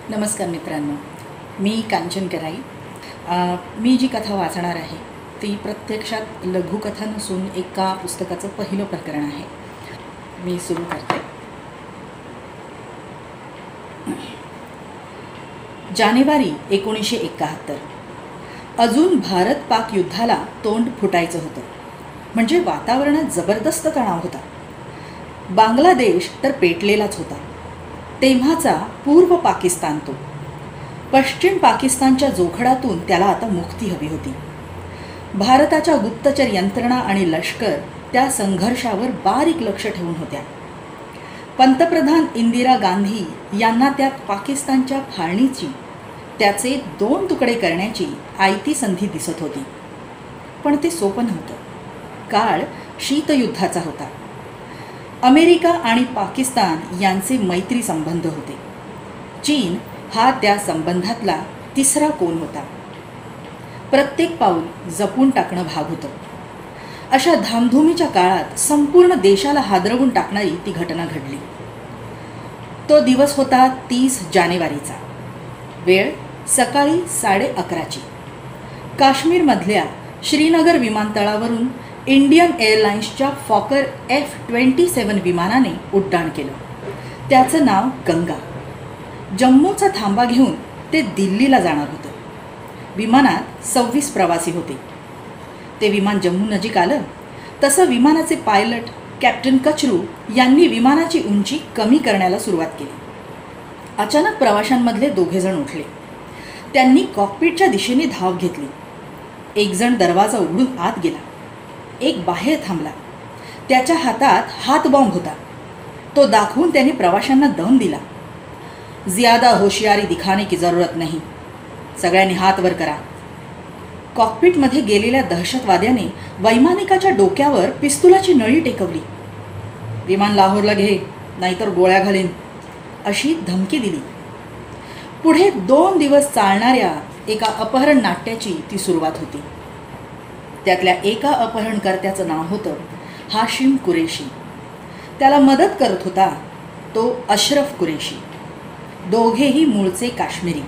नमस्कार मित्रांनो, मी कांचन कराई. मी जी कथा वाचणार आहे ती प्रत्यक्षात लघुकथा नसून एका पुस्तकाचं पहिलं प्रकरण आहे. मी सुरू करते. जानेवारी 1971. अजून भारत पाक युद्धाला तोंड फुटायचं होतं. म्हणजे वातावरणात जबरदस्त तणाव होता. बांगलादेश तर पेटलेलाच होता. तेव्हाचा पूर्व पाकिस्तान तो. पश्चिम पाकिस्तानच्या जोखडातून त्याला आता मुक्ती हवी होती. भारताच्या गुप्तचर यंत्रणा आणि लष्कर त्या संघर्षावर बारीक लक्ष ठेवून होत्या. पंतप्रधान इंदिरा गांधी यांना त्यात पाकिस्तानच्या फाळणीची, त्याचे 2 तुकडे करण्याची आयती संधी दिसत होती. पण ते सोपं नव्हतं. काळ शीतयुद्धाचा होता. अमेरिका आणि पाकिस्तान यांचे मैत्री संबंध होते. चीन हा त्या संबंधातला तिसरा कोन होता. प्रत्येक पाऊल जपून टाकणं भाग होतं. अशा धामधुमीच्या काळात संपूर्ण देशाला हादरवून टाकणारी ती घटना घडली. तो दिवस होता 30 जानेवारीचा. वेळ सकाळी 11:30ची. काश्मीरमधल्या श्रीनगर विमानतळावरून इंडियन एअरलाइन्सच्या फॉकर F-27 विमानाने उड्डाण केलं. त्याचं नाव गंगा. जम्मूचा थांबा घेऊन ते दिल्लीला जाणार होतं. विमानात 26 प्रवासी होते. ते विमान जम्मू नजीक आलं तसं विमानाचे पायलट कॅप्टन कचरू यांनी विमानाची उंची कमी करण्याला सुरुवात केली. अचानक प्रवाशांमधले 2 जण उठले. त्यांनी कॉकपिटच्या दिशेने धाव घेतली. एक जण दरवाजा उघडून आत गेला. एक बाहेर थांबला. त्याच्या हातात हातबॉम्ब होता. तो दाखवून त्याने प्रवाशांना दम दिला. ज्यादा होशियारी दिखाने की जरूरत नाही. सगळ्यांनी हात वर करा. कॉकपिटमध्ये गेलेल्या दहशतवाद्याने वैमानिकाच्या डोक्यावर पिस्तुलाची नळी टेकवली. विमान लाहोरला घे, नाहीतर गोळ्या घालीन, अशी धमकी दिली. पुढे 2 दिवस चालणाऱ्या एका अपहरण नाट्याची ती सुरुवात होती. त्यातल्या एका अपहरणकर्त्याचं नाव होतं हाशिम कुरेशी. त्याला मदत करत होता तो अशरफ कुरेशी. दोघेही मूळचे काश्मीरी.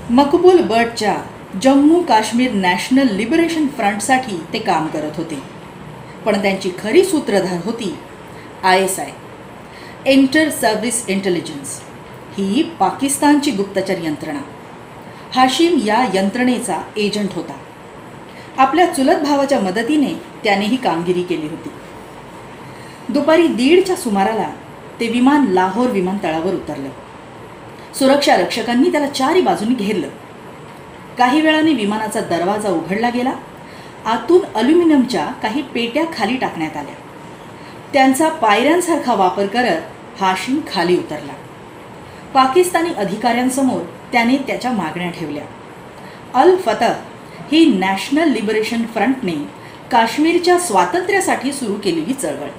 मकबूल बटच्या जम्मू काश्मीर नॅशनल लिबरेशन फ्रंटसाठी ते काम करत होते. पण त्यांची खरी सूत्रधार होती ISI, इंटर सर्व्हिस इंटेलिजन्स. ही पाकिस्तानची गुप्तचर यंत्रणा. हाशिम या यंत्रणेचा एजंट होता. आपल्या चुलत भावाच्या मदतीने त्याने ही कामगिरी केली होती. दुपारी 1:30च्या सुमाराला ते विमान लाहोर विमानतळावर उतरलं. सुरक्षा रक्षकांनी त्याला 4ही बाजूंनी घेरलं. काही वेळाने विमानाचा दरवाजा उघडला गेला. आतून अल्युमिनियमच्या काही पेट्या खाली टाकण्यात आल्या. त्यांचा पायऱ्यांसारखा वापर करत हाशिम खाली उतरला. पाकिस्तानी अधिकाऱ्यांसमोर त्याने त्याच्या मागण्या ठेवल्या. अल फतह ही नॅशनल लिबरेशन फ्रंटने काश्मीरच्या स्वातंत्र्यासाठी सुरू केलेली चळवळ.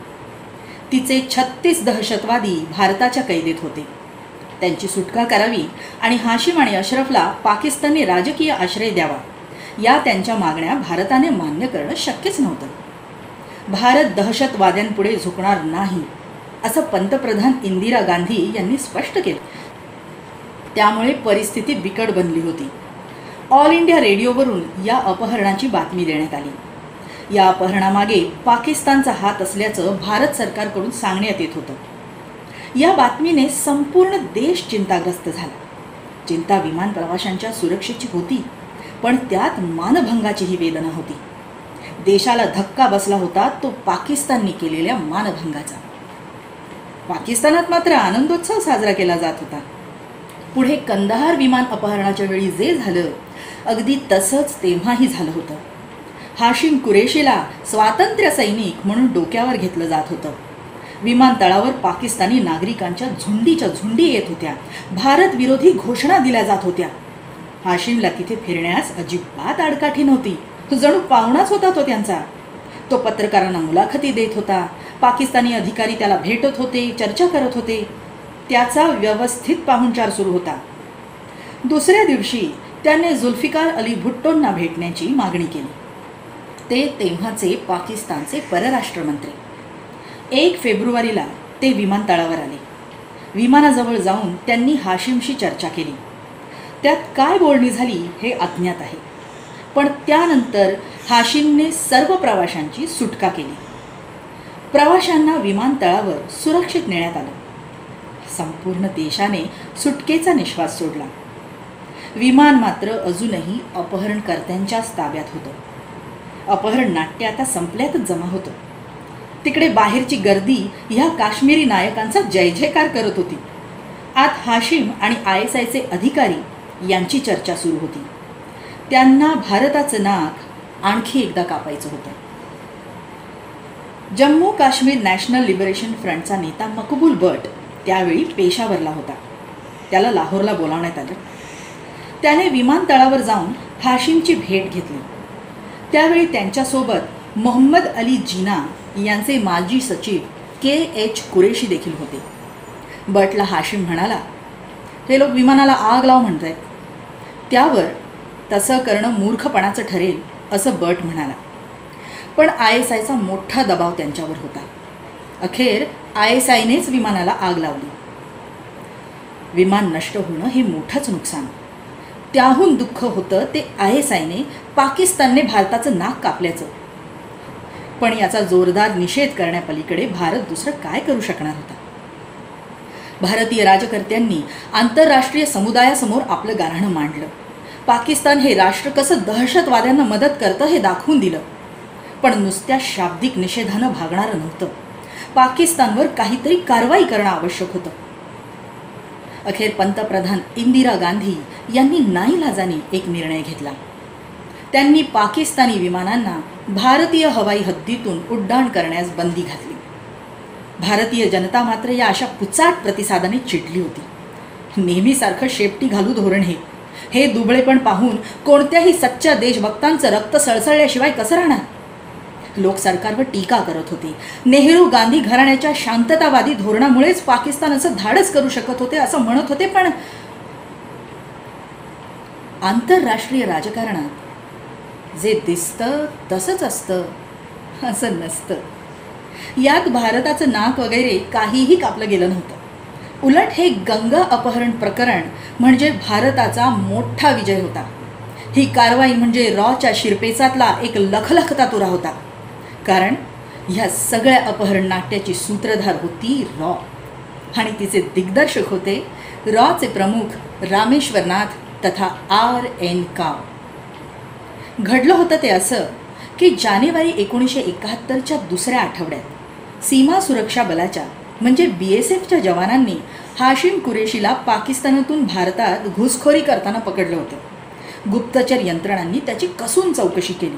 तिचे 36 दहशतवादी भारताच्या कैदेत होते. त्यांची सुटका करावी आणि हाशिम आणि अशरफला पाकिस्तानने राजकीय आश्रय द्यावा, या त्यांच्या मागण्या भारताने मान्य करणं शक्यच नव्हतं. भारत दहशतवाद्यांपुढे झुकणार नाही, असं पंतप्रधान इंदिरा गांधी यांनी स्पष्ट केलं. त्यामुळे परिस्थिती बिकट बनली होती. ऑल इंडिया रेडिओवरून या अपहरणाची बातमी देण्यात आली. या अपहरणामागे पाकिस्तानचा हात असल्याचं भारत सरकारकडून सांगण्यात येत होतं. या बातमीने संपूर्ण देश चिंताग्रस्त झाला. चिंता विमान प्रवाशांच्या सुरक्षेची होती, पण त्यात मानभंगाचीही वेदना होती. देशाला धक्का बसला होता तो पाकिस्तानने केलेल्या मानभंगाचा. पाकिस्तानात मात्र आनंदोत्सव साजरा केला जात होता. पुढे कंदाहार विमान अपहरणाच्या वेळी जे झालं अगदी तसंच तेव्हाही झालं होतं. हाशिम कुरेशीला स्वातंत्र्य सैनिक म्हणून डोक्यावर घेतलं जात होतं. विमानतळावर पाकिस्तानी नागरिकांच्या झुंडीच्या झुंडी येत होत्या. भारत विरोधी घोषणा दिल्या जात होत्या. हाशिमला तिथे फिरण्यास अजिबात आडकाठी नव्हती. तो जणू पाहुणाच होता तो त्यांचा. तो पत्रकारांना मुलाखती देत होता. पाकिस्तानी अधिकारी त्याला भेटत होते, चर्चा करत होते. त्याचा व्यवस्थित पाहुणचार सुरू होता. दुसऱ्या दिवशी त्याने जुल्फिकार अली भुट्टोंना भेटण्याची मागणी केली. ते तेव्हाचे पाकिस्तानचे परराष्ट्रमंत्री. 1 फेब्रुवारीला ते विमानतळावर आले. विमानाजवळ जाऊन त्यांनी हाशिमशी चर्चा केली. त्यात काय बोलणी झाली हे अज्ञात आहे, पण त्यानंतर हाशिमने सर्व प्रवाशांची सुटका केली. प्रवाशांना विमानतळावर सुरक्षित नेण्यात आलं. संपूर्ण देशाने सुटकेचा निश्वास सोडला. विमान मात्र अजूनही अपहरणकर्त्यांच्याच ताब्यात होतं. अपहरण नाट्य आता संपल्यातच जमा होतं. तिकडे बाहेरची गर्दी ह्या काश्मीरी नायकांचा जय जयकार करत होती. आत हाशिम आणि ISIचे अधिकारी यांची चर्चा सुरू होती. त्यांना भारताचं नाक आणखी एकदा कापायचं होतं. जम्मू काश्मीर नॅशनल लिबरेशन फ्रंटचा नेता मकबूल बट त्यावेळी पेशावरला होता. त्याला लाहोरला बोलावण्यात आलं. त्याने विमानतळावर जाऊन हाशिमची भेट घेतली. त्यावेळी त्यांच्यासोबत मोहम्मद अली जिना यांचे माजी सचिव KH कुरेशी देखील होते. बटला हाशिम म्हणाला, हे लोक विमानाला आग लाव म्हणत आहेत. त्यावर तसं करणं मूर्खपणाचं ठरेल असं बट म्हणाला. पण ISIचा मोठा दबाव त्यांच्यावर होता. अखेर ISIनेच विमानाला आग लावली. विमान नष्ट होणं हे मोठंच नुकसान. त्याहून दुःख होतं ते ISIने पाकिस्तानने भारताचं नाक कापल्याचं. पण याचा जोरदार निषेध करण्यापलीकडे भारत दुसरं काय करू शकणार होता. भारतीय राजकर्त्यांनी आंतरराष्ट्रीय समुदायासमोर आपलं गाऱ्हाणं मांडलं. पाकिस्तान हे राष्ट्र कसं दहशतवाद्यांना मदत करतं हे दाखवून दिलं. पण नुसत्या शाब्दिक निषेधानं भागणारं नव्हतं. पाकिस्तानवर काहीतरी कारवाई करणं आवश्यक होतं. अखेर पंतप्रधान इंदिरा गांधी यांनी नाईलाजाने एक निर्णय घेतला. त्यांनी पाकिस्तानी विमानांना भारतीय हवाई हद्दीतून उड्डाण करण्यास बंदी घातली. भारतीय जनता मात्र या अशा पुचाट प्रतिसादाने चिडली होती. नेहमीसारखं शेपटी घालू धोरण हे दुबळेपण पाहून कोणत्याही सच्च्या देशभक्तांचं रक्त सळसळल्याशिवाय कसं राहणार. लोक सरकारवर टीका करत होते. नेहरू गांधी घराण्याच्या शांततावादी धोरणामुळेच पाकिस्तान असं धाडस करू शकत होते असं म्हणत होते. पण आंतरराष्ट्रीय राजकारणात जे दिसतं तसंच असतं असं नसतं. यात भारताचं नाक वगैरे काहीही कापलं गेलं नव्हतं. उलट हे गंगा अपहरण प्रकरण म्हणजे भारताचा मोठा विजय होता. ही कारवाई म्हणजे रॉच्या शिरपेचातला एक लखलखता तुरा होता. कारण ह्या सगळ्या अपहरण नाट्याची सूत्रधार होती रॉ आणि तिचे दिग्दर्शक होते रॉचे प्रमुख रामेश्वरनाथ तथा RN काव. घडलं होतं ते असं की जानेवारी 1971च्या दुसऱ्या आठवड्यात सीमा सुरक्षा बलाच्या म्हणजे BSFच्या जवानांनी हाशिम कुरेशीला पाकिस्तानातून भारतात घुसखोरी करताना पकडलं होतं. गुप्तचर यंत्रणांनी त्याची कसून चौकशी केली.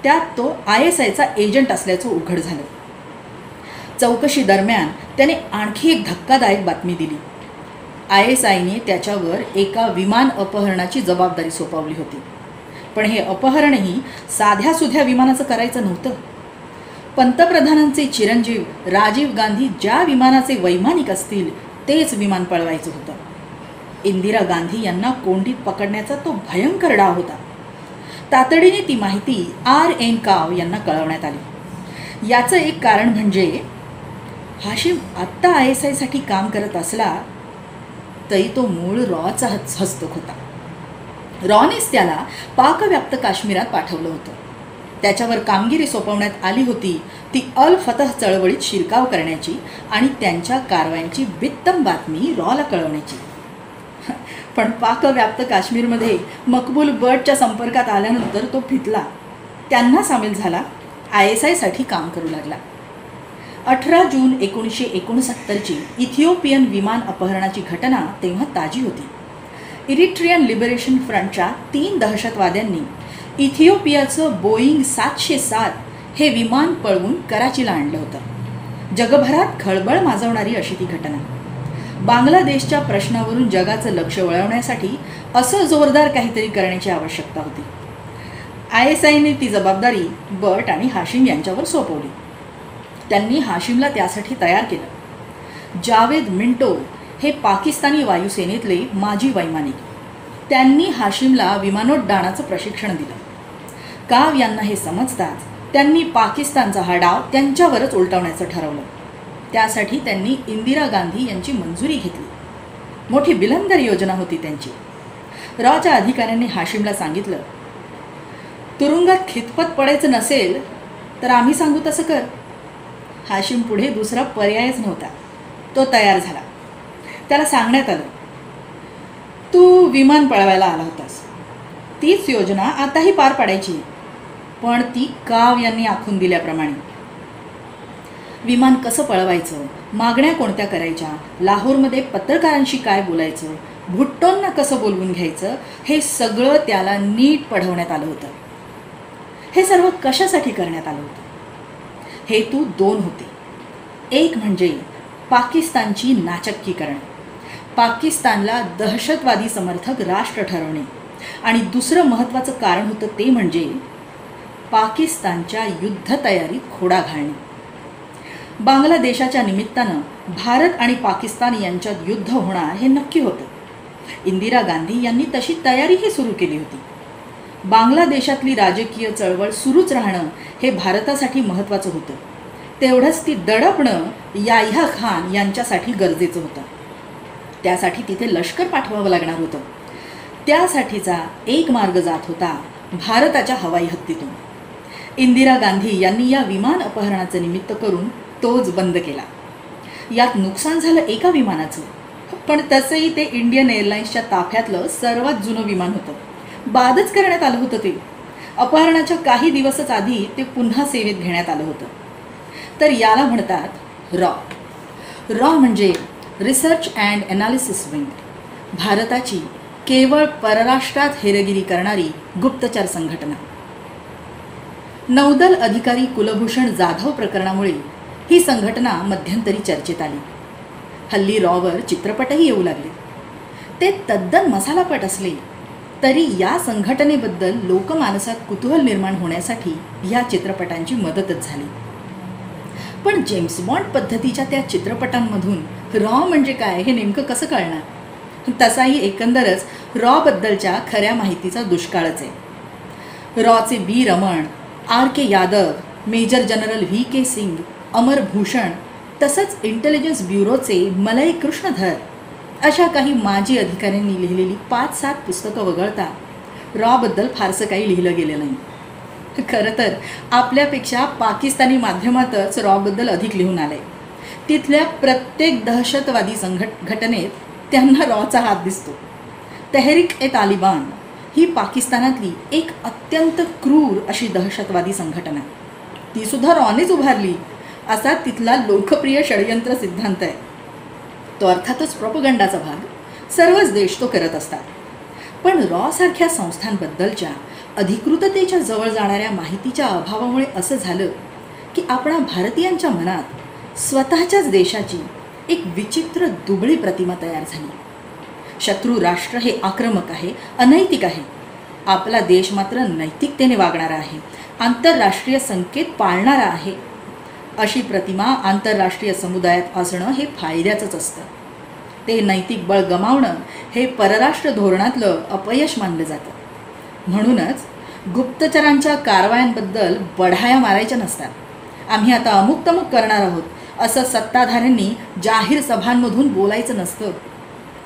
त्यात तो ISIचा एजंट असल्याचं उघड झालं. चौकशी दरम्यान त्याने आणखी एक धक्कादायक बातमी दिली. ISIने त्याच्यावर एका विमान अपहरणाची जबाबदारी सोपवली होती. पण हे अपहरणही साध्या सुध्या विमानाचं करायचं नव्हतं. पंतप्रधानांचे चिरंजीव राजीव गांधी ज्या विमानाचे वैमानिक असतील तेच विमान पळवायचं होतं. इंदिरा गांधी यांना कोंडीत पकडण्याचा तो भयंकर डाव होता. तातडीने ती माहिती RN काव यांना कळवण्यात आली. याचं एक कारण म्हणजे हाशिम आत्ता ISIसाठी काम करत असला तरी तो मूळ रॉचा हस्तक होता. रॉनेच त्याला पाकव्याप्त काश्मीरात पाठवलं होतं. त्याच्यावर कामगिरी सोपवण्यात आली होती ती अल फतह चळवळीत शिरकाव करण्याची आणि त्यांच्या कारवायांची बित्तम बातमी रॉला कळवण्याची. पण पाकव्याप्त काश्मीरमध्ये मकबूल बटच्या संपर्कात आल्यानंतर तो फितला. त्यांना सामील झाला. ISIसाठी काम करू लागला. 18 जून 1969ची इथिओपियन विमान अपहरणाची घटना तेव्हा ताजी होती. इरिट्रियन लिबरेशन फ्रंटच्या 3 दहशतवाद्यांनी इथिओपियाचं बोईंग 707 हे विमान पळवून कराचीला आणलं होतं. जगभरात खळबळ माजवणारी अशी ती घटना. बांगलादेशच्या प्रश्नावरून जगाचं लक्ष वळवण्यासाठी असं जोरदार काहीतरी करण्याची आवश्यकता होती. ISIने ती जबाबदारी बट आणि हाशिम यांच्यावर सोपवली. त्यांनी हाशिमला त्यासाठी तयार केलं. जावेद मिंटो हे पाकिस्तानी वायुसेनेतले माजी वैमानिक. त्यांनी हाशिमला विमानोड्डाणाचं प्रशिक्षण दिलं. काव यांना हे समजताच त्यांनी पाकिस्तानचा हा डाव त्यांच्यावरच उलटवण्याचं ठरवलं. त्यासाठी त्यांनी इंदिरा गांधी यांची मंजुरी घेतली. मोठी बिलंदर योजना होती त्यांची. रॉच्या अधिकाऱ्यांनी हाशिमला सांगितलं, तुरुंगात खितपत पडायचं नसेल तर आम्ही सांगू तसं कर. हाशिम पुढे दुसरा पर्यायच नव्हता. तो तयार झाला. त्याला सांगण्यात आलं, तू विमान पळवायला आला होतास, तीच योजना आताही पार पाडायची, पण ती काव यांनी आखून दिल्याप्रमाणे. विमान कसं पळवायचं, मागण्या कोणत्या करायच्या, लाहोरमध्ये पत्रकारांशी काय बोलायचं, भुट्टोंना कसं बोलवून घ्यायचं, हे सगळं त्याला नीट पढवण्यात आलं होतं. हे सर्व कशासाठी करण्यात आलं होतं? हेतू दोन होते. एक म्हणजे पाकिस्तानची नाचक्की करणे, पाकिस्तानला दहशतवादी समर्थक राष्ट्र ठरवणे, आणि दुसरं महत्त्वाचं कारण होतं ते म्हणजे पाकिस्तानच्या युद्ध तयारीत खोडा घालणे. बांगलादेशाच्या निमित्तानं भारत आणि पाकिस्तान यांच्यात युद्ध होणार हे नक्की होतं. इंदिरा गांधी यांनी तशी तयारीही सुरू केली होती. बांगलादेशातली राजकीय चळवळ सुरूच राहणं हे भारतासाठी महत्त्वाचं होतं. तेवढंच ती दडपणं याह्या खान यांच्यासाठी गरजेचं होतं. त्यासाठी तिथे लष्कर पाठवावं लागणार होतं. त्यासाठीचा एक मार्ग जात होता भारताच्या हवाई हद्दीतून. इंदिरा गांधी यांनी या विमान अपहरणाचं निमित्त करून तोच बंद केला. यात नुकसान झालं एका विमानाचं, पण तसंही ते इंडियन एअरलाइन्सच्या ताफ्यातलं सर्वात जुनं विमान होतं. बादच करण्यात आलं होतं ते. अपहरणाच्या काही दिवसच आधी ते पुन्हा सेवेत घेण्यात आलं होतं. तर याला म्हणतात रॉ. रॉ म्हणजे रिसर्च अँड ॲनालिसिस विंग, भारताची केवळ परराष्ट्रात हेरगिरी करणारी गुप्तचर संघटना. नौदल अधिकारी कुलभूषण जाधव प्रकरणामुळे ही संघटना मध्यंतरी चर्चेत आली. हल्ली रॉवर चित्रपटही येऊ लागले. ते तद्दन मसालापट असले तरी या संघटनेबद्दल लोकमानसात कुतूहल निर्माण होण्यासाठी या चित्रपटांची मदतच झाली. पण जेम्स बॉन्ड पद्धतीच्या त्या चित्रपटांमधून रॉ म्हणजे काय हे नेमकं कसं कळणार? तसाही एकंदरच रॉबद्दलच्या खऱ्या माहितीचा दुष्काळच आहे. रॉचे B Raman, R K Yadav, major general V K Singh, Amar Bhushan, तसंच इंटेलिजन्स ब्युरोचे मलय कृष्णधर अशा काही माजी अधिकाऱ्यांनी लिहिलेली 5-7 पुस्तकं वगळता रॉबद्दल फारसं काही लिहिलं गेलं नाही. खरं तर आपल्यापेक्षा पाकिस्तानी माध्यमातच रॉबद्दल अधिक लिहून आलंय. तिथल्या प्रत्येक दहशतवादी घटनेत त्यांना रॉचा हात दिसतो. तेहरीक-ए-तालिबान ही पाकिस्तानातली एक अत्यंत क्रूर अशी दहशतवादी संघटना, तीसुद्धा रॉनेच उभारली असा तिथला लोकप्रिय षडयंत्र सिद्धांत आहे. तो अर्थातच प्रोपगंडाचा भाग. सर्वच देश तो करत असतात. पण रॉसारख्या संस्थांबद्दलच्या अधिकृततेच्या जवळ जाणाऱ्या माहितीच्या अभावामुळे असं झालं की आपणा भारतीयांच्या मनात स्वतःच्याच देशाची एक विचित्र दुबळी प्रतिमा तयार झाली. शत्रू राष्ट्र हे आक्रमक आहे, अनैतिक आहे. आपला देश मात्र नैतिकतेने वागणारा आहे, आंतरराष्ट्रीय संकेत पाळणारा आहे. अशी प्रतिमा आंतरराष्ट्रीय समुदायात असणं हे फायद्याचंच असतं. ते नैतिक बळ गमावणं हे परराष्ट्र धोरणातलं अपयश मानलं जातं. म्हणूनच गुप्तचरांच्या कारवायांबद्दल बढाया मारायच्या नसतात. आम्ही आता अमुक तमुक करणार आहोत असं सत्ताधाऱ्यांनी जाहीर सभांमधून बोलायचं नसतं.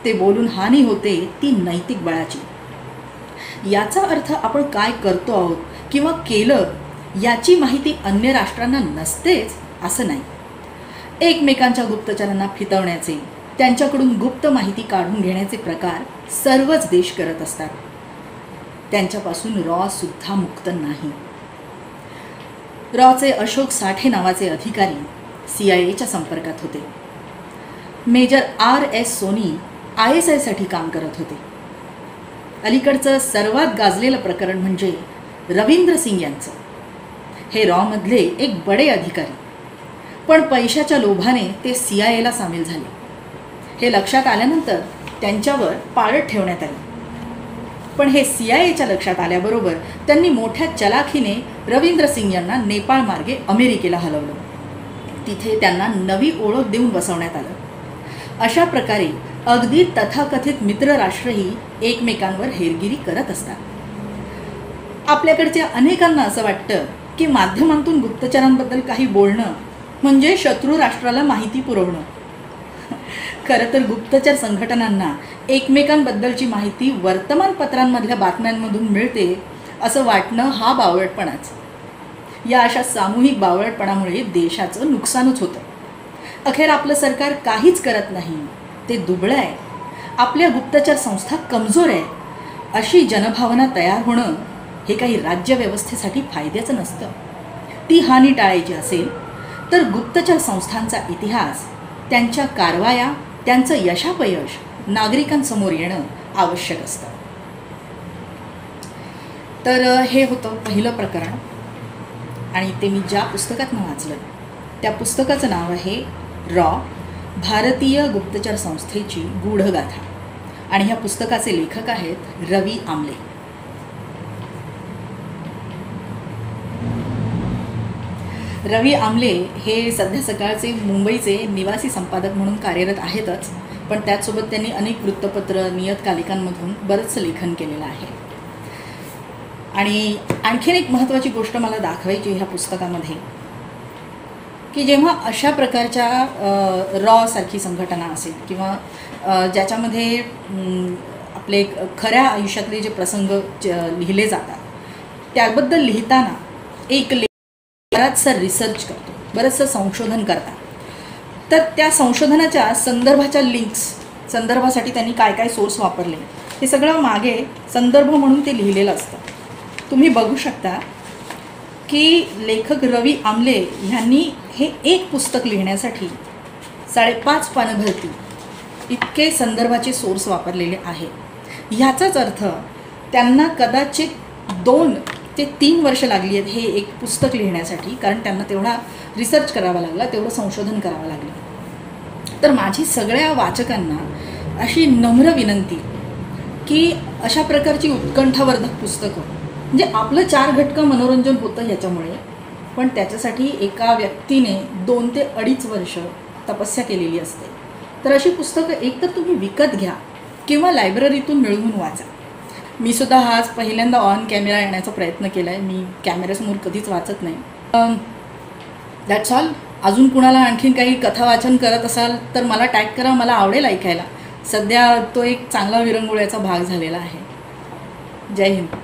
ते बोलून हानी होते ती नैतिक बळाची. याचा अर्थ आपण काय करतो आहोत किंवा केलं याची माहिती अन्य राष्ट्रांना नसतेच असं नाही. एकमेकांच्या गुप्तचरांना फितवण्याचे, त्यांच्याकडून गुप्त माहिती काढून घेण्याचे प्रकार सर्वच देश करत असतात. त्यांच्यापासून रॉ सुद्धा मुक्त नाही. रॉचे अशोक साठे नावाचे अधिकारी CIA च्या संपर्कात होते. मेजर RS सोनी ISI साठी काम करत होते. अलीकडचं सर्वात गाजलेलं प्रकरण म्हणजे रवींद्र सिंग यांचं. हे रॉमधले एक बडे अधिकारी, पण पैशाच्या लोभाने ते CIA ला सामील झाले. हे लक्षात आल्यानंतर त्यांच्यावर पाळत ठेवण्यात आले. पण हे CIA च्या लक्षात आल्याबरोबर त्यांनी मोठ्या चलाखीने रवींद्र सिंग यांना नेपाळ मार्गे अमेरिकेला हलवलं. तिथे त्यांना नवी ओळख देऊन बसवण्यात आलं. अशा प्रकारे अगदी तथाकथित मित्रराष्ट्रही एकमेकांवर हेरगिरी करत असतात. आपल्याकडच्या अनेकांना असं वाटतं की माध्यमांतून गुप्तचरांबद्दल काही बोलणं म्हणजे शत्रू राष्ट्राला माहिती पुरवणं. खरं तर गुप्तचर संघटनांना एकमेकांबद्दलची माहिती वर्तमानपत्रांमधल्या बातम्यांमधून मिळते असं वाटणं हा बावळटपणाच. या अशा सामूहिक बावळटपणामुळे देशाचं नुकसानच होतं. अखेर आपलं सरकार काहीच करत नाही, ते दुबळं आहे, आपल्या गुप्तचर संस्था कमजोर आहे, अशी जनभावना तयार होणं हे काही राज्यव्यवस्थेसाठी फायद्याचं नसतं. ती हानी टाळायची असेल तर गुप्तचर संस्थांचा इतिहास, त्यांच्या कारवाया, त्यांचं यशापयश नागरिकांसमोर येणं आवश्यक असतं. तर हे होतं पहिलं प्रकरण आणि ते मी ज्या पुस्तकातनं वाचलं त्या पुस्तकाचं नाव आहे रॉ, भारतीय गुप्तचर संस्थेची गूढगाथा. आणि ह्या पुस्तकाचे लेखक आहेत रवी आमले. रवी आमले हे सध्या सकाळचे मुंबईचे निवासी संपादक म्हणून कार्यरत आहेतच, पण त्याचसोबत त्यांनी अनेक वृत्तपत्र, नियतकालिकांमधून बरंचसं लेखन केलेलं आहे. आणि आणखीन एक महत्त्वाची गोष्ट मला दाखवायची ह्या पुस्तकामध्ये, की जेव्हा अशा प्रकारच्या रॉ सारखी संघटना असेल किंवा ज्याच्यामध्ये आपले खऱ्या आयुष्यातले जे प्रसंग लिहिले जातात त्याबद्दल लिहिताना एक बराचसा रिसर्च करतो, बरंचसं संशोधन करतात. तर त्या संशोधनाच्या संदर्भाच्या लिंक्स, संदर्भासाठी त्यांनी काय काय सोर्स वापरले हे सगळं मागे संदर्भ म्हणून ते लिहिलेलं असतं. तुम्ही बघू शकता की लेखक रवी आमले ह्यांनी हे एक पुस्तक लिहिण्यासाठी 5.5 पानं भरती इतके संदर्भाचे सोर्स वापरलेले आहे. ह्याचाच अर्थ त्यांना कदाचित 2 ते 3 वर्ष लागली आहेत हे एक पुस्तक लिहिण्यासाठी, कारण त्यांना तेवढा रिसर्च करावा लागला, तेवढं संशोधन करावं लागलं. तर माझी सगळ्या वाचकांना अशी नम्र विनंती की अशा प्रकारची उत्कंठावर्धक पुस्तकं, म्हणजे आपलं 4 घटकं मनोरंजन होतं ह्याच्यामुळे, पण त्याच्यासाठी एका व्यक्तीने 2 ते 2.5 वर्ष तपस्या केलेली असते. तर अशी पुस्तकं एकतर तुम्ही विकत घ्या किंवा लायब्ररीतून मिळवून वाचा. मी सुद्धा आज पहिल्यांदा ऑन कॅमेरा येण्याचा प्रयत्न केला आहे. मी कॅमेऱ्यासमोर कधीच वाचत नाही. That's all. अजून कुणाला आणखीन काही कथा वाचन करत असाल तर मला टॅग करा, मला आवडेल ऐकायला. सध्या तो एक चांगला विरंगुळ्याचा भाग झालेला आहे. जय हिंद.